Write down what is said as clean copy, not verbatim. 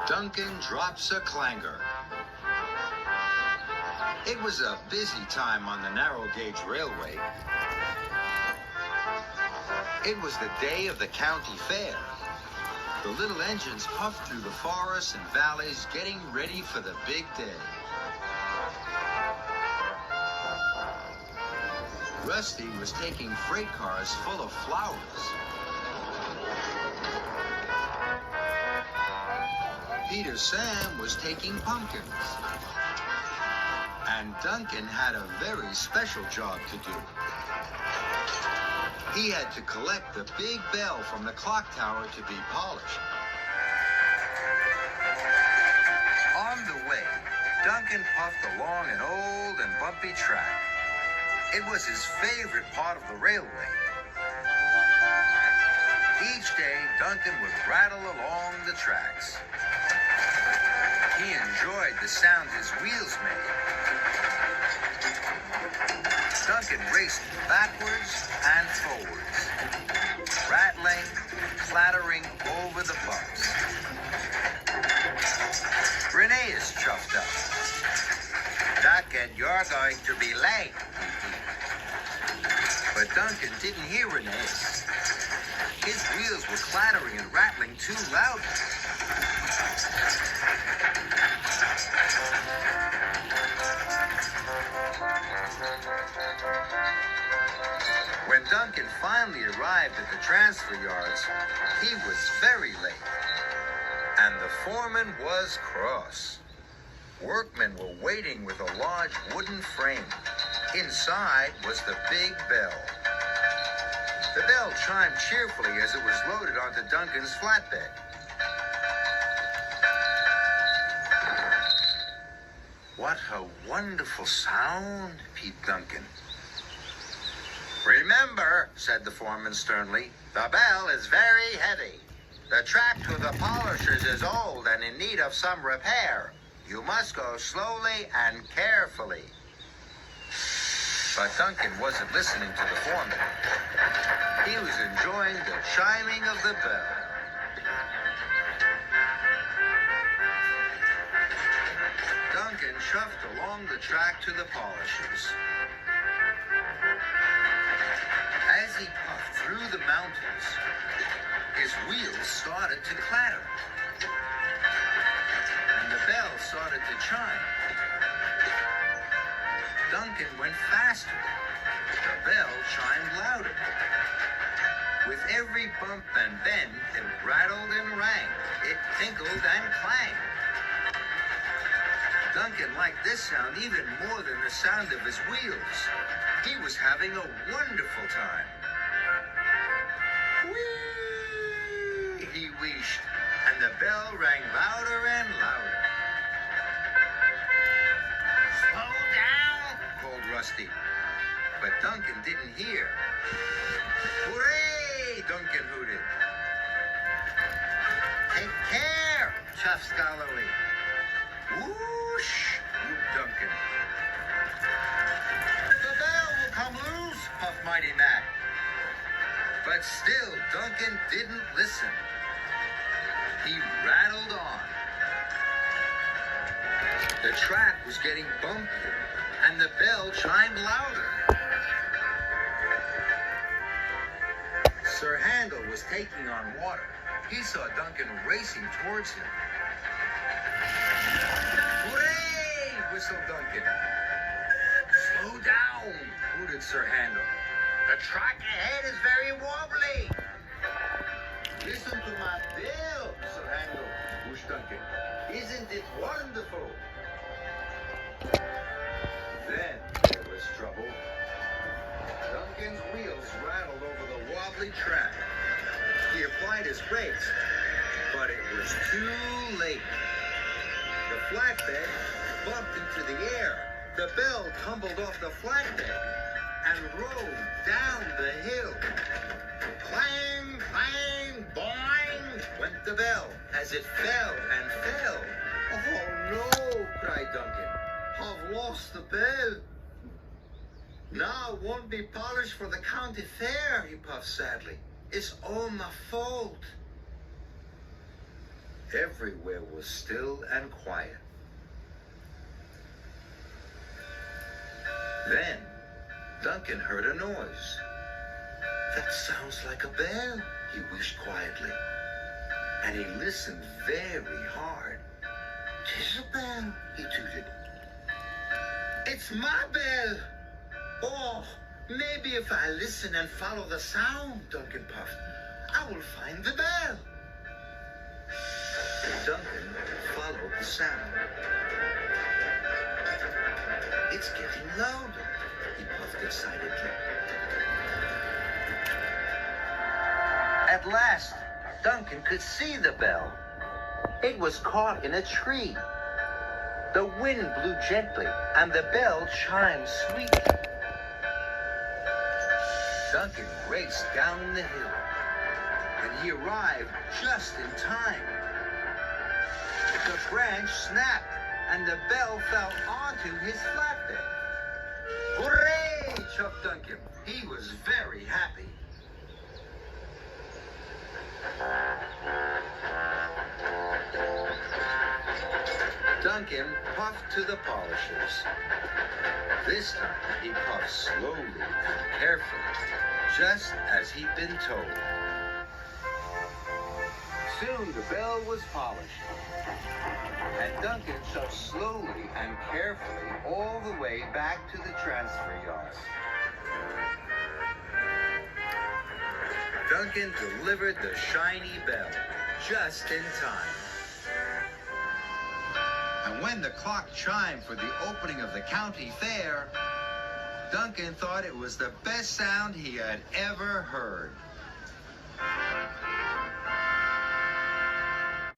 Duncan drops a clanger. It was a busy time on the narrow gauge railway. It was the day of the county fair. The little engines puffed through the forests and valleys, getting ready for the big day. Rusty was taking freight cars full of flowers. Peter Sam was taking pumpkins. And Duncan had a very special job to do. He had to collect the big bell from the clock tower to be polished. On the way, Duncan puffed along an old and bumpy track. It was his favorite part of the railway. Each day, Duncan would rattle along the tracks. He enjoyed the sound his wheels made. Duncan raced backwards and forwards, rattling, clattering over the bumps. Renee is chuffed up. Duncan, you're going to be late. But Duncan didn't hear Renee. His wheels were clattering and rattling too loudly. When Duncan finally arrived at the transfer yards, he was very late. And the foreman was cross. Workmen were waiting with a large wooden frame. Inside was the big bell. The bell chimed cheerfully as it was loaded onto Duncan's flatbed. What a wonderful sound, peeped Duncan. Remember, said the foreman sternly, the bell is very heavy. The track to the polishers is old and in need of some repair. You must go slowly and carefully. But Duncan wasn't listening to the foreman. He was enjoying the chiming of the bell. Duncan shuffled along the track to the polishers. As he puffed through the mountains, his wheels started to clatter. And the bell started to chime. Duncan went faster. The bell chimed louder. With every bump and bend, it rattled and rang. It tinkled and clanged. Duncan liked this sound even more than the sound of his wheels. He was having a wonderful time. Whee! He wheezed, and the bell rang louder and louder. Slow down, called Rusty. But Duncan didn't hear. Hooray! Duncan hooted. Take care, chuffed Galloway. Whoosh! Whooped Duncan. The bell will come loose, puffed Mighty Mac. But still, Duncan didn't listen. He rattled on. The track was getting bumpier, and the bell chimed louder. Sir Handel was taking on water. He saw Duncan racing towards him. Hooray! Whistled Duncan. Slow down, hooted Sir Handel. The track ahead is very wobbly. Listen to my bell, Sir Handel, whooshed Duncan. Isn't it wonderful? Then there was trouble. Duncan's wheels rattled over the wobbly track. He applied his brakes, but it was too late. The flatbed bumped into the air. The bell tumbled off the flatbed and rolled down the hill. Clang, clang, boing, went the bell as it fell and fell. Oh no, cried Duncan. I've lost the bell. Now it won't be polished for the county fair, he puffed sadly. It's all my fault. Everywhere was still and quiet. Then, Duncan heard a noise. That sounds like a bell, he wished quietly. And he listened very hard. "'Tis a bell," he tooted. "It's my bell." "Oh, maybe if I listen and follow the sound," Duncan puffed, "I will find the bell." Duncan followed the sound. "It's getting louder," he puffed excitedly. At last, Duncan could see the bell. It was caught in a tree. The wind blew gently, and the bell chimed sweetly. Duncan raced down the hill, and he arrived just in time. The branch snapped, and the bell fell onto his flatbed. "Hooray!" chucked Duncan. He was very happy. Duncan puffed to the polishers. This time he puffed slowly and carefully, just as he'd been told. Soon the bell was polished, and Duncan shoved slowly and carefully all the way back to the transfer yard. Duncan delivered the shiny bell just in time. And when the clock chimed for the opening of the county fair, Duncan thought it was the best sound he had ever heard.